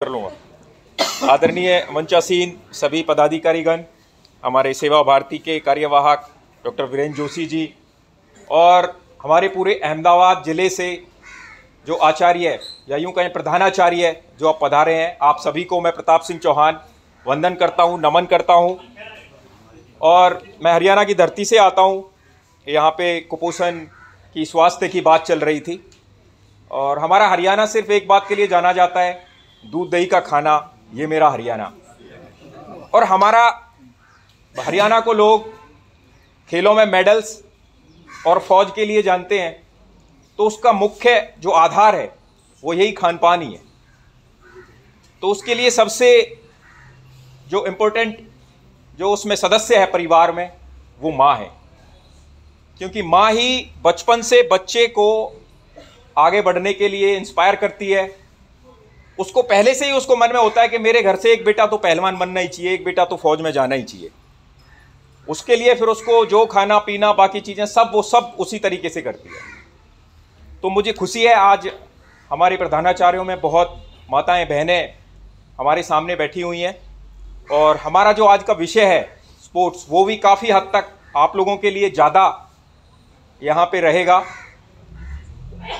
कर लूँगा। आदरणीय मंचासीन सभी पदाधिकारीगण, हमारे सेवा भारती के कार्यवाहक डॉक्टर वीरेंद्र जोशी जी और हमारे पूरे अहमदाबाद ज़िले से जो आचार्य या यूँ कहें प्रधानाचार्य जो आप पधारे हैं, आप सभी को मैं प्रताप सिंह चौहान वंदन करता हूँ, नमन करता हूँ। और मैं हरियाणा की धरती से आता हूँ। यहाँ पे कुपोषण की स्वास्थ्य की बात चल रही थी और हमारा हरियाणा सिर्फ एक बात के लिए जाना जाता है, दूध दही का खाना, ये मेरा हरियाणा। और हमारा हरियाणा को लोग खेलों में मेडल्स और फौज के लिए जानते हैं, तो उसका मुख्य जो आधार है वो यही खान पान ही है। तो उसके लिए सबसे जो इम्पोर्टेंट जो उसमें सदस्य है परिवार में, वो माँ है, क्योंकि माँ ही बचपन से बच्चे को आगे बढ़ने के लिए इंस्पायर करती है। उसको पहले से ही उसको मन में होता है कि मेरे घर से एक बेटा तो पहलवान बनना ही चाहिए, एक बेटा तो फौज में जाना ही चाहिए। उसके लिए फिर उसको जो खाना पीना बाकी चीज़ें सब वो सब उसी तरीके से करती है। तो मुझे खुशी है आज हमारे प्रधानाचार्यों में बहुत माताएं बहनें हमारे सामने बैठी हुई हैं और हमारा जो आज का विषय है स्पोर्ट्स, वो भी काफ़ी हद तक आप लोगों के लिए ज़्यादा यहाँ पे रहेगा।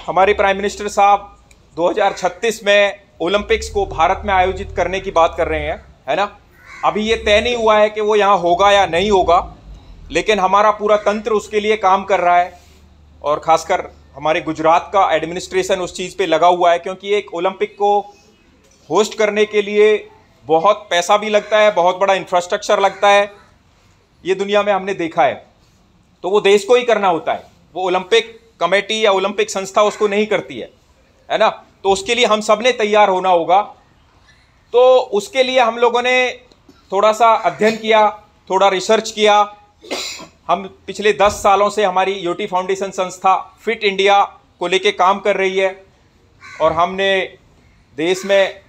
हमारे प्राइम मिनिस्टर साहब 2036 में ओलंपिक्स को भारत में आयोजित करने की बात कर रहे हैं, है ना। अभी ये तय नहीं हुआ है कि वो यहाँ होगा या नहीं होगा, लेकिन हमारा पूरा तंत्र उसके लिए काम कर रहा है और ख़ासकर हमारे गुजरात का एडमिनिस्ट्रेशन उस चीज़ पे लगा हुआ है, क्योंकि एक ओलंपिक को होस्ट करने के लिए बहुत पैसा भी लगता है, बहुत बड़ा इंफ्रास्ट्रक्चर लगता है। ये दुनिया में हमने देखा है। तो वो देश को ही करना होता है, वो ओलंपिक कमेटी या ओलंपिक संस्था उसको नहीं करती है ना। तो उसके लिए हम सब ने तैयार होना होगा। तो उसके लिए हम लोगों ने थोड़ा सा अध्ययन किया, थोड़ा रिसर्च किया। हम पिछले 10 सालों से हमारी यूटी फाउंडेशन संस्था फिट इंडिया को लेके काम कर रही है और हमने देश में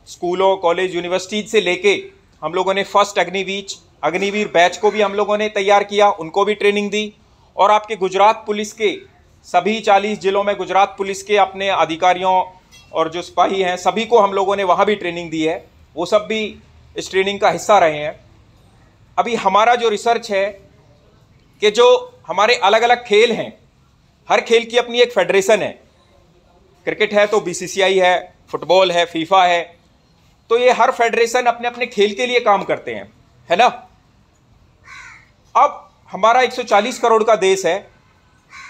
स्कूलों, कॉलेज, यूनिवर्सिटी से लेके हम लोगों ने फर्स्ट अग्निवीर बैच को भी हम लोगों ने तैयार किया, उनको भी ट्रेनिंग दी। और आपके गुजरात पुलिस के सभी 40 जिलों में गुजरात पुलिस के अपने अधिकारियों और जो सिपाही हैं सभी को हम लोगों ने वहाँ भी ट्रेनिंग दी है, वो सब भी इस ट्रेनिंग का हिस्सा रहे हैं। अभी हमारा जो रिसर्च है कि जो हमारे अलग अलग खेल हैं, हर खेल की अपनी एक फेडरेशन है। क्रिकेट है तो बीसीसीआई है, फुटबॉल है, फीफा है। तो ये हर फेडरेशन अपने अपने खेल के लिए काम करते हैं, है ना। अब हमारा 140 करोड़ का देश है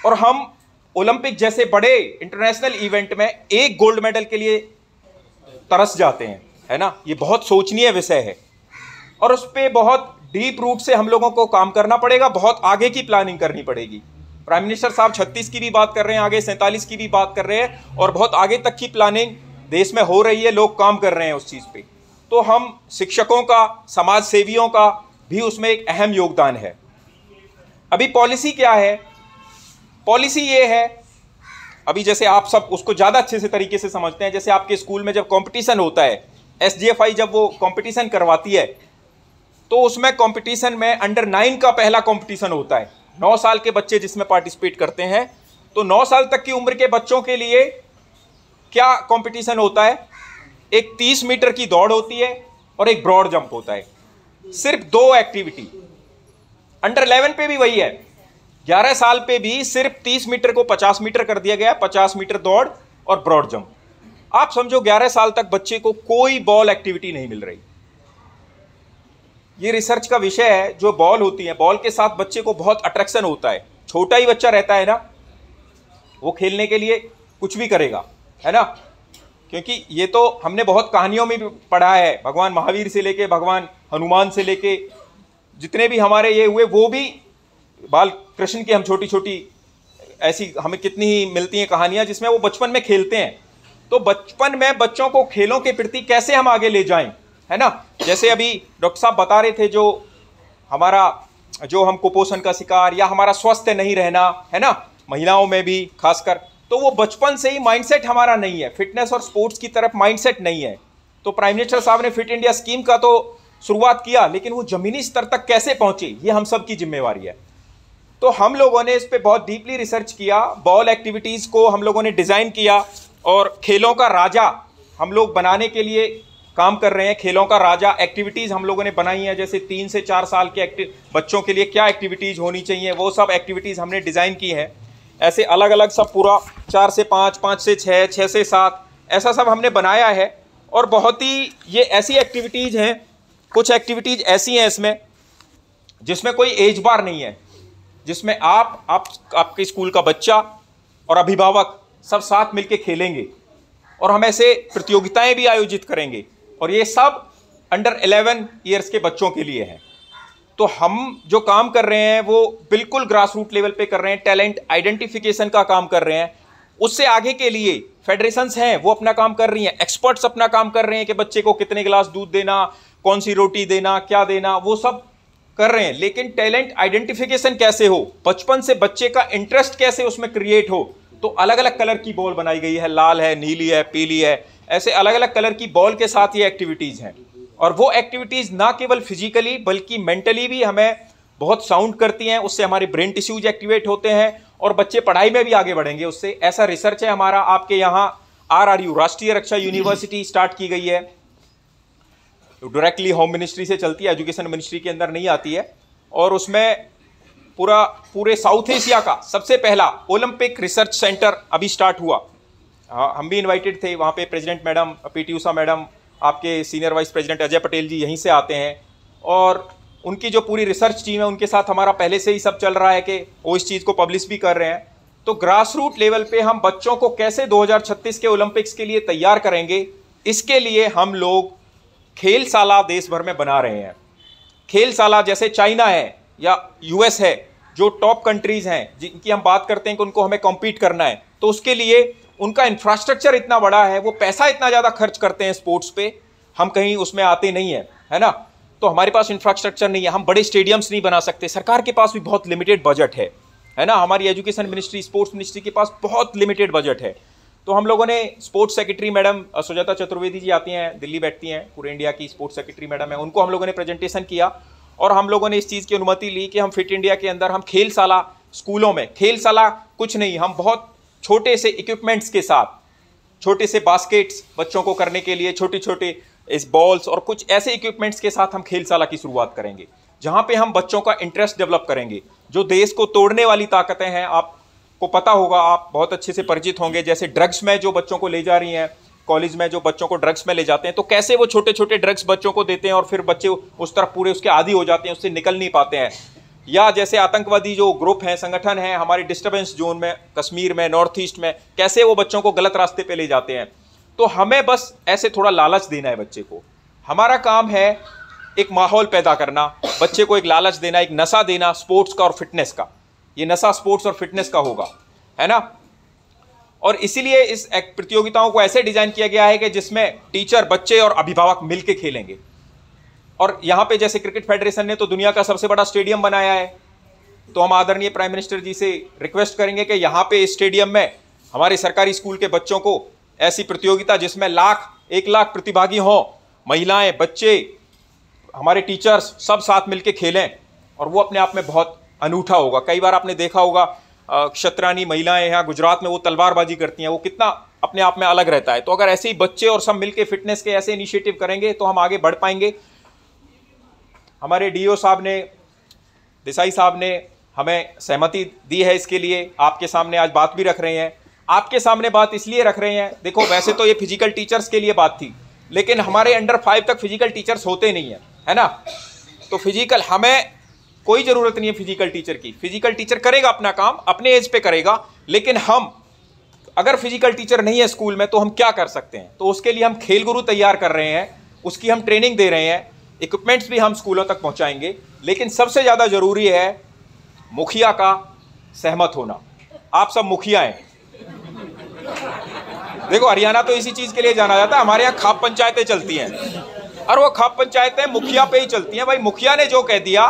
और हम ओलंपिक जैसे बड़े इंटरनेशनल इवेंट में एक गोल्ड मेडल के लिए तरस जाते हैं, है ना। ये बहुत सोचनीय विषय है और उस पर बहुत डीप रूट से हम लोगों को काम करना पड़ेगा, बहुत आगे की प्लानिंग करनी पड़ेगी। प्राइम मिनिस्टर साहब 36 की भी बात कर रहे हैं, आगे 47 की भी बात कर रहे हैं और बहुत आगे तक की प्लानिंग देश में हो रही है, लोग काम कर रहे हैं उस चीज़ पे। तो हम शिक्षकों का, समाज सेवियों का भी उसमें एक अहम योगदान है। अभी पॉलिसी क्या है? पॉलिसी ये है, अभी जैसे आप सब उसको ज़्यादा अच्छे से तरीके से समझते हैं, जैसे आपके स्कूल में जब कंपटीशन होता है, SGFI जब वो कंपटीशन करवाती है तो उसमें कंपटीशन में अंडर 9 का पहला कंपटीशन होता है। 9 साल के बच्चे जिसमें पार्टिसिपेट करते हैं। तो 9 साल तक की उम्र के बच्चों के लिए क्या कंपटीशन होता है? एक 30 मीटर की दौड़ होती है और एक ब्रॉड जंप होता है। सिर्फ 2 एक्टिविटी। अंडर 11 पे भी वही है, 11 साल पे भी सिर्फ 30 मीटर को 50 मीटर कर दिया गया, 50 मीटर दौड़ और ब्रॉड जंप। आप समझो 11 साल तक बच्चे को कोई बॉल एक्टिविटी नहीं मिल रही। ये रिसर्च का विषय है। जो बॉल होती है, बॉल के साथ बच्चे को बहुत अट्रैक्शन होता है। छोटा ही बच्चा रहता है ना, वो खेलने के लिए कुछ भी करेगा, है ना। क्योंकि ये तो हमने बहुत कहानियों में भी पढ़ा है, भगवान महावीर से लेके भगवान हनुमान से लेके जितने भी हमारे ये हुए, वो भी बाल कृष्ण की हम छोटी छोटी ऐसी हमें कितनी ही मिलती हैं कहानियां जिसमें वो बचपन में खेलते हैं। तो बचपन में बच्चों को खेलों के प्रति कैसे हम आगे ले जाएं, है ना। जैसे अभी डॉक्टर साहब बता रहे थे, जो हम कुपोषण का शिकार या हमारा स्वस्थ नहीं रहना, है ना, महिलाओं में भी खासकर, तो वो बचपन से ही माइंडसेट हमारा नहीं है, फिटनेस और स्पोर्ट्स की तरफ माइंडसेट नहीं है। तो प्राइम मिनिस्टर साहब ने फिट इंडिया स्कीम का तो शुरुआत किया, लेकिन वो जमीनी स्तर तक कैसे पहुंचे, ये हम सब की जिम्मेवारी है। तो हम लोगों ने इस पे बहुत डीपली रिसर्च किया, बॉल एक्टिविटीज़ को हम लोगों ने डिज़ाइन किया और खेलों का राजा हम लोग बनाने के लिए काम कर रहे हैं। खेलों का राजा एक्टिविटीज़ हम लोगों ने बनाई हैं, जैसे 3 से 4 साल के बच्चों के लिए क्या एक्टिविटीज़ होनी चाहिए, वो सब एक्टिविटीज़ हमने डिज़ाइन की हैं। ऐसे अलग अलग सब पूरा 4 से 5, 5 से 6, 6 से 7 ऐसा सब हमने बनाया है। और बहुत ही ये ऐसी एक्टिविटीज़ हैं, कुछ एक्टिविटीज़ ऐसी हैं इसमें जिसमें कोई एज बार नहीं है, जिसमें आपके स्कूल का बच्चा और अभिभावक सब साथ मिलके खेलेंगे और हम ऐसे प्रतियोगिताएं भी आयोजित करेंगे। और ये सब अंडर 11 ईयर्स के बच्चों के लिए है। तो हम जो काम कर रहे हैं वो बिल्कुल ग्रास रूट लेवल पे कर रहे हैं, टैलेंट आइडेंटिफिकेशन का काम कर रहे हैं। उससे आगे के लिए फेडरेशंस हैं वो अपना काम कर रही हैं, एक्सपर्ट्स अपना काम कर रहे हैं कि बच्चे को कितने गिलास दूध देना, कौन सी रोटी देना, क्या देना, वो सब कर रहे हैं। लेकिन टैलेंट आइडेंटिफिकेशन कैसे हो, बचपन से बच्चे का इंटरेस्ट कैसे उसमें क्रिएट हो, तो अलग अलग कलर की बॉल बनाई गई है, लाल है, नीली है, पीली है, ऐसे अलग अलग कलर की बॉल के साथ ये एक्टिविटीज़ हैं। और वो एक्टिविटीज़ ना केवल फिजिकली बल्कि मेंटली भी हमें बहुत साउंड करती हैं, उससे हमारे ब्रेन टिश्यूज एक्टिवेट होते हैं और बच्चे पढ़ाई में भी आगे बढ़ेंगे उससे। ऐसा रिसर्च है हमारा। आपके यहाँ RRU राष्ट्रीय रक्षा यूनिवर्सिटी स्टार्ट की गई है, डायरेक्टली होम मिनिस्ट्री से चलती है, एजुकेशन मिनिस्ट्री के अंदर नहीं आती है। और उसमें पूरे साउथ एशिया का सबसे पहला ओलंपिक रिसर्च सेंटर अभी स्टार्ट हुआ। हम भी इनवाइटेड थे वहाँ पे। President madam PT Usha madam, आपके senior vice president Ajay Patel ji यहीं से आते हैं और उनकी जो पूरी रिसर्च टीम है उनके साथ हमारा पहले से ही सब चल रहा है कि वो इस चीज़ को पब्लिश भी कर रहे हैं। तो ग्रास रूट लेवल पे हम बच्चों को कैसे 2036 के ओलंपिक्स के लिए तैयार करेंगे, इसके लिए हम लोग खेलशाला देश भर में बना रहे हैं। खेलशाला जैसे चाइना है या US है, जो टॉप कंट्रीज़ हैं जिनकी हम बात करते हैं कि उनको हमें कॉम्पीट करना है, तो उसके लिए उनका इंफ्रास्ट्रक्चर इतना बड़ा है, वो पैसा इतना ज़्यादा खर्च करते हैं स्पोर्ट्स पे, हम कहीं उसमें आते नहीं हैं, है ना। तो हमारे पास इंफ्रास्ट्रक्चर नहीं है, हम बड़े स्टेडियम्स नहीं बना सकते, सरकार के पास भी बहुत लिमिटेड बजट है ना। हमारी एजुकेशन मिनिस्ट्री, स्पोर्ट्स मिनिस्ट्री के पास बहुत लिमिटेड बजट है। तो हम लोगों ने sports secretary madam Sujata Chaturvedi ji आती हैं, दिल्ली बैठती हैं, पूरे इंडिया की स्पोर्ट्स सेक्रेटरी मैडम है, उनको हम लोगों ने प्रेजेंटेशन किया और हम लोगों ने इस चीज़ की अनुमति ली कि हम फिट इंडिया के अंदर हम खेलशाला, स्कूलों में खेलशाला कुछ नहीं, हम बहुत छोटे से इक्विपमेंट्स के साथ, छोटे से बास्केट्स बच्चों को करने के लिए, छोटे छोटे इस बॉल्स और कुछ ऐसे इक्विपमेंट्स के साथ हम खेलशाला की शुरुआत करेंगे, जहाँ पे हम बच्चों का इंटरेस्ट डेवलप करेंगे। जो देश को तोड़ने वाली ताकतें हैं, आपको पता होगा, आप बहुत अच्छे से परिचित होंगे, जैसे ड्रग्स में जो बच्चों को ले जा रही हैं, कॉलेज में जो बच्चों को ड्रग्स में ले जाते हैं, तो कैसे वो छोटे छोटे ड्रग्स बच्चों को देते हैं और फिर बच्चे उस तरफ पूरे उसके आदी हो जाते हैं, उससे निकल नहीं पाते हैं। या जैसे आतंकवादी जो ग्रुप हैं, संगठन हैं हमारे डिस्टर्बेंस जोन में, कश्मीर में, नॉर्थ ईस्ट में, कैसे वो बच्चों को गलत रास्ते पे ले जाते हैं। तो हमें बस ऐसे थोड़ा लालच देना है बच्चे को। हमारा काम है एक माहौल पैदा करना, बच्चे को एक लालच देना, एक नशा देना स्पोर्ट्स का और फिटनेस का। ये नशा स्पोर्ट्स और फिटनेस का होगा, है ना। और इसीलिए इस प्रतियोगिताओं को ऐसे डिजाइन किया गया है कि जिसमें टीचर, बच्चे और अभिभावक मिलकर खेलेंगे। और यहाँ पे जैसे क्रिकेट फेडरेशन ने तो दुनिया का सबसे बड़ा स्टेडियम बनाया है, तो हम आदरणीय प्राइम मिनिस्टर जी से रिक्वेस्ट करेंगे कि यहाँ पे इस स्टेडियम में हमारे सरकारी स्कूल के बच्चों को ऐसी प्रतियोगिता जिसमें 1 लाख प्रतिभागी हों, महिलाएं, बच्चे, हमारे टीचर्स सब साथ मिलके खेलें, और वो अपने आप में बहुत अनूठा होगा। कई बार आपने देखा होगा क्षत्रानी महिलाएं यहाँ गुजरात में वो तलवारबाजी करती हैं, वो कितना अपने आप में अलग रहता है। तो अगर ऐसे ही बच्चे और सब मिलके फिटनेस के ऐसे इनिशिएटिव करेंगे तो हम आगे बढ़ पाएंगे। हमारे DO साहब ने, देसाई साहब ने हमें सहमति दी है इसके लिए, आपके सामने आज बात भी रख रहे हैं। आपके सामने बात इसलिए रख रहे हैं, देखो वैसे तो ये फिजिकल टीचर्स के लिए बात थी, लेकिन हमारे अंडर 5 तक फिजिकल टीचर्स होते नहीं है ना। तो फिजिकल, हमें कोई ज़रूरत नहीं है फिजिकल टीचर की। फिजिकल टीचर करेगा अपना काम, अपने एज पे करेगा, लेकिन हम अगर फिजिकल टीचर नहीं है स्कूल में तो हम क्या कर सकते हैं। तो उसके लिए हम खेल गुरु तैयार कर रहे हैं, उसकी हम ट्रेनिंग दे रहे हैं, इक्विपमेंट्स भी हम स्कूलों तक पहुंचाएंगे। लेकिन सबसे ज़्यादा ज़रूरी है मुखिया का सहमत होना। आप सब मुखिया हैं। देखो हरियाणा तो इसी चीज़ के लिए जाना जाता है, हमारे यहाँ खाप पंचायतें चलती हैं, और वो खाप पंचायतें मुखिया पे ही चलती हैं। भाई मुखिया ने जो कह दिया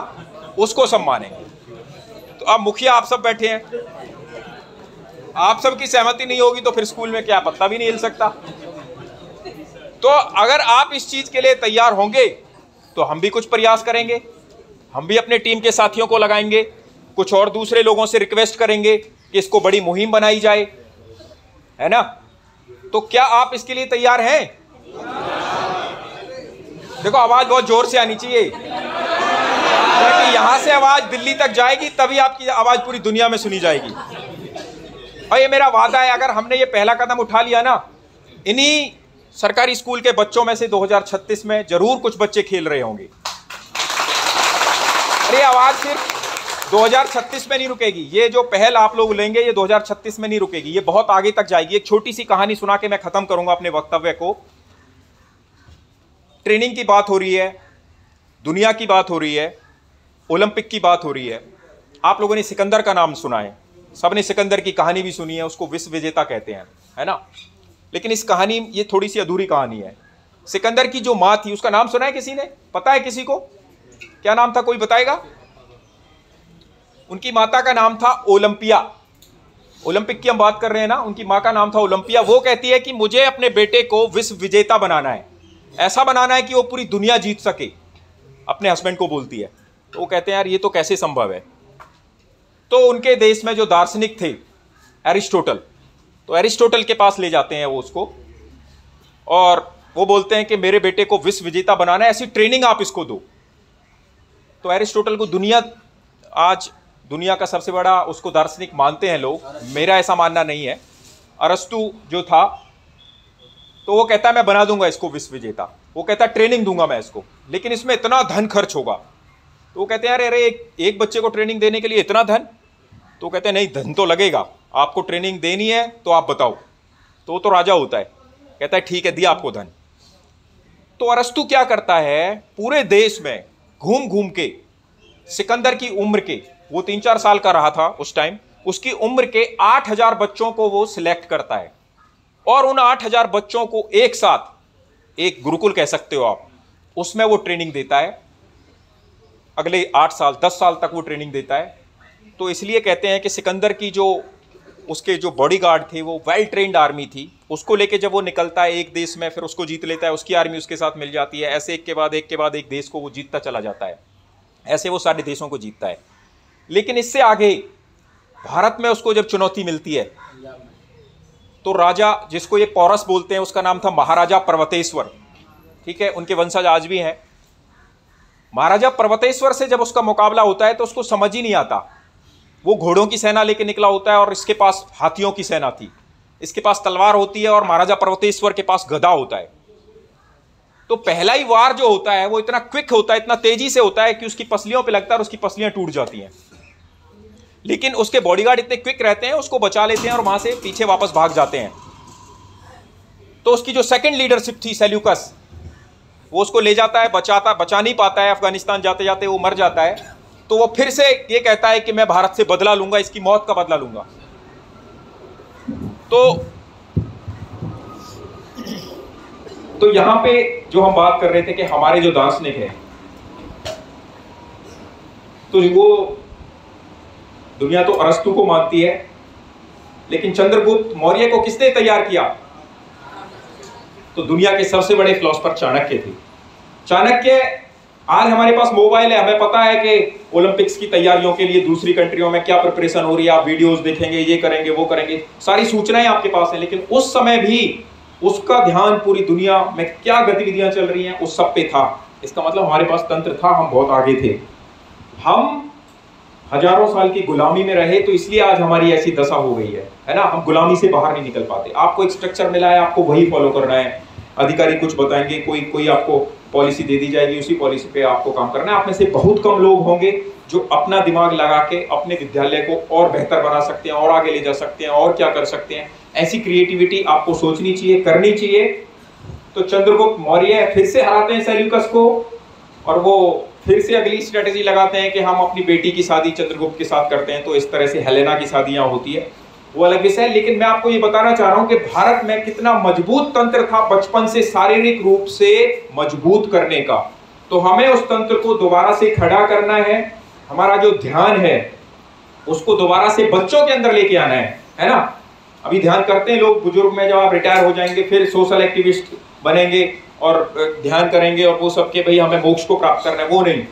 उसको सब मानेंगे। तो अब मुखिया आप सब बैठे हैं, आप सब की सहमति नहीं होगी तो फिर स्कूल में क्या पत्ता भी नहीं हिल सकता। तो अगर आप इस चीज़ के लिए तैयार होंगे तो हम भी कुछ प्रयास करेंगे, हम भी अपने टीम के साथियों को लगाएंगे, कुछ और दूसरे लोगों से रिक्वेस्ट करेंगे कि इसको बड़ी मुहिम बनाई जाए, है ना। तो क्या आप इसके लिए तैयार हैं? देखो आवाज बहुत जोर से आनी चाहिए, क्योंकि यहां से आवाज दिल्ली तक जाएगी तभी आपकी आवाज पूरी दुनिया में सुनी जाएगी। और ये मेरा वादा है, अगर हमने ये पहला कदम उठा लिया ना, इन्हीं सरकारी स्कूल के बच्चों में से 2036 में जरूर कुछ बच्चे खेल रहे होंगे। अरे आवाज सिर्फ 2036 में नहीं रुकेगी, ये जो पहल आप लोग लेंगे ये 2036 में नहीं रुकेगी, ये बहुत आगे तक जाएगी। एक छोटी सी कहानी सुना के मैं खत्म करूंगा अपने वक्तव्य को। ट्रेनिंग की बात हो रही है, दुनिया की बात हो रही है, ओलंपिक की बात हो रही है। आप लोगों ने सिकंदर का नाम सुना है, सबने सिकंदर की कहानी भी सुनी है, उसको विश्व विजेता कहते हैं, है ना। लेकिन इस कहानी, ये थोड़ी सी अधूरी कहानी है। सिकंदर की जो माँ थी उसका नाम सुना है किसी ने? पता है किसी को क्या नाम था? कोई बताएगा? उनकी माता का नाम था ओलंपिया। ओलंपिक की हम बात कर रहे हैं ना, उनकी माँ का नाम था ओलंपिया। वो कहती है कि मुझे अपने बेटे को विश्व विजेता बनाना है, ऐसा बनाना है कि वो पूरी दुनिया जीत सके। अपने हस्बैंड को बोलती है। तो वो कहते हैं यार ये तो कैसे संभव है। तो उनके देश में जो दार्शनिक थे एरिस्टोटल, तो एरिस्टोटल के पास ले जाते हैं वो उसको, और वो बोलते हैं कि मेरे बेटे को विश्व विजेता बनाना है, ऐसी ट्रेनिंग आप इसको दो। तो एरिस्टोटल को आज दुनिया का सबसे बड़ा उसको दार्शनिक मानते हैं लोग, मेरा ऐसा मानना नहीं है। अरस्तु जो था, तो वो कहता है मैं बना दूंगा इसको विश्व विजेता। वो कहता है ट्रेनिंग दूंगा मैं इसको, लेकिन इसमें इतना धन खर्च होगा। तो वो कहते हैं अरे एक बच्चे को ट्रेनिंग देने के लिए इतना धन? तो कहते हैं नहीं, धन तो लगेगा, आपको ट्रेनिंग देनी है तो आप बताओ। तो वो तो राजा होता है, कहता है ठीक है, दिया आपको धन। तो अरस्तु क्या करता है, पूरे देश में घूम घूम के सिकंदर की उम्र के, वो 3-4 साल का रहा था उस टाइम, उसकी उम्र के 8000 बच्चों को वो सिलेक्ट करता है, और उन 8000 बच्चों को एक साथ, एक गुरुकुल कह सकते हो आप, उसमें वो ट्रेनिंग देता है। अगले 8 साल 10 साल तक वो ट्रेनिंग देता है। तो इसलिए कहते हैं कि सिकंदर की जो उसके जो बॉडीगार्ड थे वो वेल ट्रेंड आर्मी थी। उसको लेके जब वो निकलता है एक देश में, फिर उसको जीत लेता है, उसकी आर्मी उसके साथ मिल जाती है। ऐसे एक के बाद एक देश को वो जीतता चला जाता है। ऐसे वो सारे देशों को जीतता है। लेकिन इससे आगे भारत में उसको जब चुनौती मिलती है, तो राजा, जिसको ये पौरस बोलते हैं, उसका नाम था महाराजा पर्वतेश्वर, ठीक है, उनके वंशज आज भी हैं। महाराजा पर्वतेश्वर से जब उसका मुकाबला होता है तो उसको समझ ही नहीं आता। वो घोड़ों की सेना लेके निकला होता है और इसके पास हाथियों की सेना थी, इसके पास तलवार होती है और महाराजा पर्वतेश्वर के पास गदा होता है। तो पहला ही वार जो होता है वो इतना क्विक होता है, इतना तेजी से होता है कि उसकी पसलियों पे लगता है और उसकी पसलियां टूट जाती हैं। लेकिन उसके बॉडीगार्ड इतने क्विक रहते हैं, उसको बचा लेते हैं और वहां से पीछे वापस भाग जाते हैं। तो उसकी जो सेकंड लीडरशिप थी सेल्यूकस, वो उसको ले जाता है, बचा नहीं पाता है, अफगानिस्तान जाते जाते वो मर जाता है। तो वो फिर से ये कहता है कि मैं भारत से बदला लूंगा, इसकी मौत का बदला लूंगा। तो यहां पे जो हम बात कर रहे थे कि हमारे जो दार्शनिक है, तो वो दुनिया तो अरस्तु को मानती है, लेकिन चंद्रगुप्त मौर्य को किसने तैयार किया? तो दुनिया के सबसे बड़े फिलोसफर चाणक्य थे। चाणक्य, आज हमारे पास मोबाइल है, हमें पता है कि ओलंपिक्स की तैयारियों के लिए दूसरी कंट्रियों में क्या प्रिपरेशन हो रही है, आप वीडियोस देखेंगे, ये करेंगे वो करेंगे, सारी सूचनाएं आपके पास है। लेकिन उस समय भी उसका ध्यान पूरी दुनिया में क्या गतिविधियां चल रही हैं उस सब पे था। इसका मतलब हमारे पास तंत्र था, हम बहुत आगे थे। हम हजारों साल की गुलामी में रहे, तो इसलिए आज हमारी ऐसी दशा हो गई है ना। हम गुलामी से बाहर नहीं निकल पाते। आपको एक स्ट्रक्चर मिला है, आपको वही फॉलो करना है। अधिकारी कुछ बताएंगे, कोई आपको पॉलिसी दे दी जाएगी, उसी पॉलिसी पे आपको काम करना है। आप में से बहुत कम लोग होंगे जो अपना दिमाग लगा के अपने विद्यालय को और बेहतर बना सकते हैं, और आगे ले जा सकते हैं, और क्या कर सकते हैं। ऐसी क्रिएटिविटी आपको सोचनी चाहिए, करनी चाहिए। तो चंद्रगुप्त मौर्य फिर से हराते हैं सेल्यूकस को, और वो फिर से अगली स्ट्रेटेजी लगाते हैं कि हम अपनी बेटी की शादी चंद्रगुप्त के साथ करते हैं। तो इस तरह से हेलेना की शादियां होती है, वो अलग विषय है। लेकिन मैं आपको ये बताना चाह रहा हूं कि भारत में कितना मजबूत तंत्र था बचपन से शारीरिक रूप से मजबूत करने का। तो हमें उस तंत्र को दोबारा से खड़ा करना है। हमारा जो ध्यान है उसको दोबारा से बच्चों के अंदर लेके आना है ना। अभी ध्यान करते हैं लोग बुजुर्ग में, जब आप रिटायर हो जाएंगे फिर सोशल एक्टिविस्ट बनेंगे और ध्यान करेंगे और वो सब के भाई हमें मोक्ष को प्राप्त करना है, वो नहीं।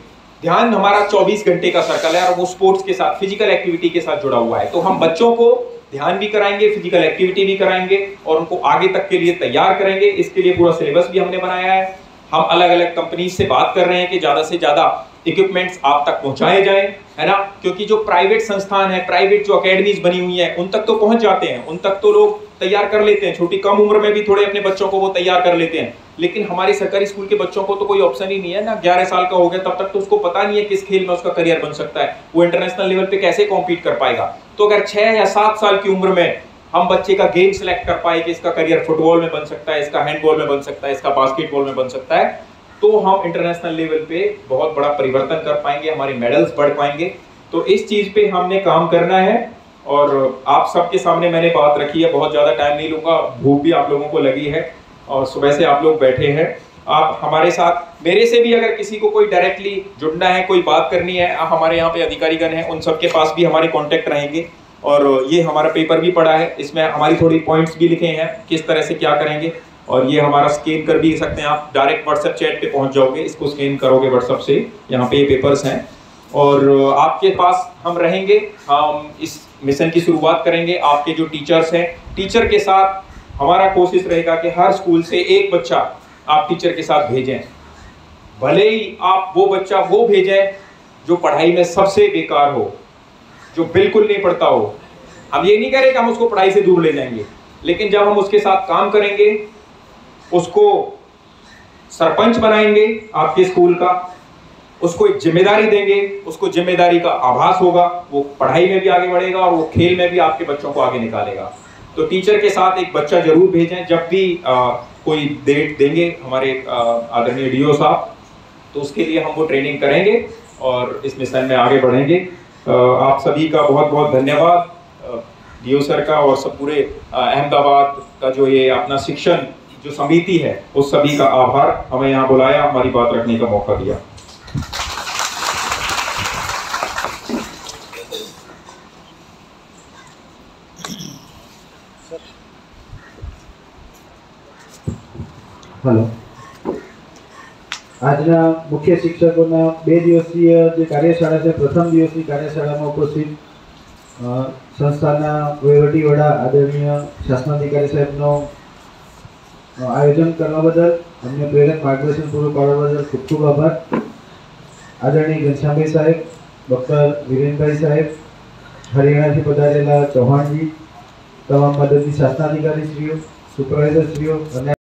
ध्यान हमारा 24 घंटे का सर्कल है और वो स्पोर्ट्स के साथ, फिजिकल एक्टिविटी के साथ जुड़ा हुआ है। तो हम बच्चों को ध्यान भी कराएंगे, फिजिकल एक्टिविटी भी कराएंगे और उनको आगे तक के लिए तैयार करेंगे। इसके लिए पूरा सिलेबस भी हमने बनाया है। हम अलग अलग कंपनी से बात कर रहे हैं कि ज़्यादा से ज़्यादा इक्विपमेंट्स आप तक पहुंचाए जाएं, है ना, क्योंकि जो प्राइवेट संस्थान है, प्राइवेट जो अकेडमीज बनी हुई है, उन तक तो पहुंच जाते हैं, उन तक तो लोग तैयार कर लेते हैं, छोटी कम उम्र में भी थोड़े अपने बच्चों को वो तैयार कर लेते हैं। लेकिन हमारे सरकारी स्कूल के बच्चों को तो कोई ऑप्शन ही नहीं है ना, 11 साल का हो गया तब तक तो उसको पता नहीं है किस खेल में उसका करियर बन सकता है, वो इंटरनेशनल लेवल पे कैसे कॉम्पीट कर पाएगा। तो अगर 6 या 7 साल की उम्र में हम बच्चे का गेम सिलेक्ट कर पाए कि इसका करियर फुटबॉल में बन सकता है, इसका हैंडबॉल में बन सकता है, इसका बास्केटबॉल में बन सकता है, तो हम इंटरनेशनल लेवल पे बहुत बड़ा परिवर्तन कर पाएंगे, हमारे मेडल्स बढ़ पाएंगे। तो इस चीज पे हमने काम करना है और आप सबके सामने मैंने बात रखी है, बहुत ज्यादा टाइम नहीं लूंगा, भूख भी आप लोगों को लगी है और सुबह से आप लोग बैठे हैं। आप हमारे साथ, मेरे से भी अगर किसी को कोई डायरेक्टली जुड़ना है, कोई बात करनी है, हमारे यहाँ पे अधिकारीगण हैं, उन सबके पास भी हमारे कॉन्टेक्ट रहेंगे। और ये हमारा पेपर भी पड़ा है, इसमें हमारी थोड़ी पॉइंट्स भी लिखे हैं किस तरह से क्या करेंगे, और ये हमारा स्कैन कर भी सकते हैं आप, डायरेक्ट व्हाट्सएप चैट पे पहुंच जाओगे, इसको स्कैन करोगे व्हाट्सएप से, यहाँ पे ये पेपर्स हैं और आपके पास हम रहेंगे। हम इस मिशन की शुरुआत करेंगे, आपके जो टीचर्स हैं, टीचर के साथ हमारा कोशिश रहेगा कि हर स्कूल से एक बच्चा आप टीचर के साथ भेजें, भले ही आप वो बच्चा वो भेजें जो पढ़ाई में सबसे बेकार हो, जो बिल्कुल नहीं पढ़ता हो। हम ये नहीं कह रहे कि हम उसको पढ़ाई से दूर ले जाएंगे, लेकिन जब हम उसके साथ काम करेंगे, उसको सरपंच बनाएंगे आपके स्कूल का, उसको एक जिम्मेदारी देंगे, उसको जिम्मेदारी का आभास होगा, वो पढ़ाई में भी आगे बढ़ेगा और वो खेल में भी आपके बच्चों को आगे निकालेगा। तो टीचर के साथ एक बच्चा जरूर भेजें। जब भी कोई डेट देंगे हमारे आदरणीय डीओ साहब, तो उसके लिए हम वो ट्रेनिंग करेंगे और इस मिशन में आगे बढ़ेंगे। आप सभी का बहुत बहुत धन्यवाद, डीओ सर का और सब पूरे अहमदाबाद का जो ये अपना शिक्षण जो समिति है, उस सभी का आभार। हमें यहाँ बुलाया, हमारी बात रखने का मौका दिया। हेलो, आज मुख्य शिक्षकों 2 दिवसीय जो कार्यशाला है, प्रथम दिवसीय कार्यशाला में उपस्थित संस्थाना वहीवटी वड़ा आदरणीय शासनाधिकारी साहेबनो आयोजन करने बदल, अમને प्रेरक मार्गदर्शन पूરું પાડવા બદલ ખૂબ ખૂબ આભાર। आदरणीय घनश्यामभाई साहेब, डॉक्टर वीरेनभाई साहेब, हरियाणाથી પધારેલા ચૌહાણજી, તમામ મદદની શાસનાધિકારી શ્રીઓ, સુપરવાઇઝર શ્રીઓ અને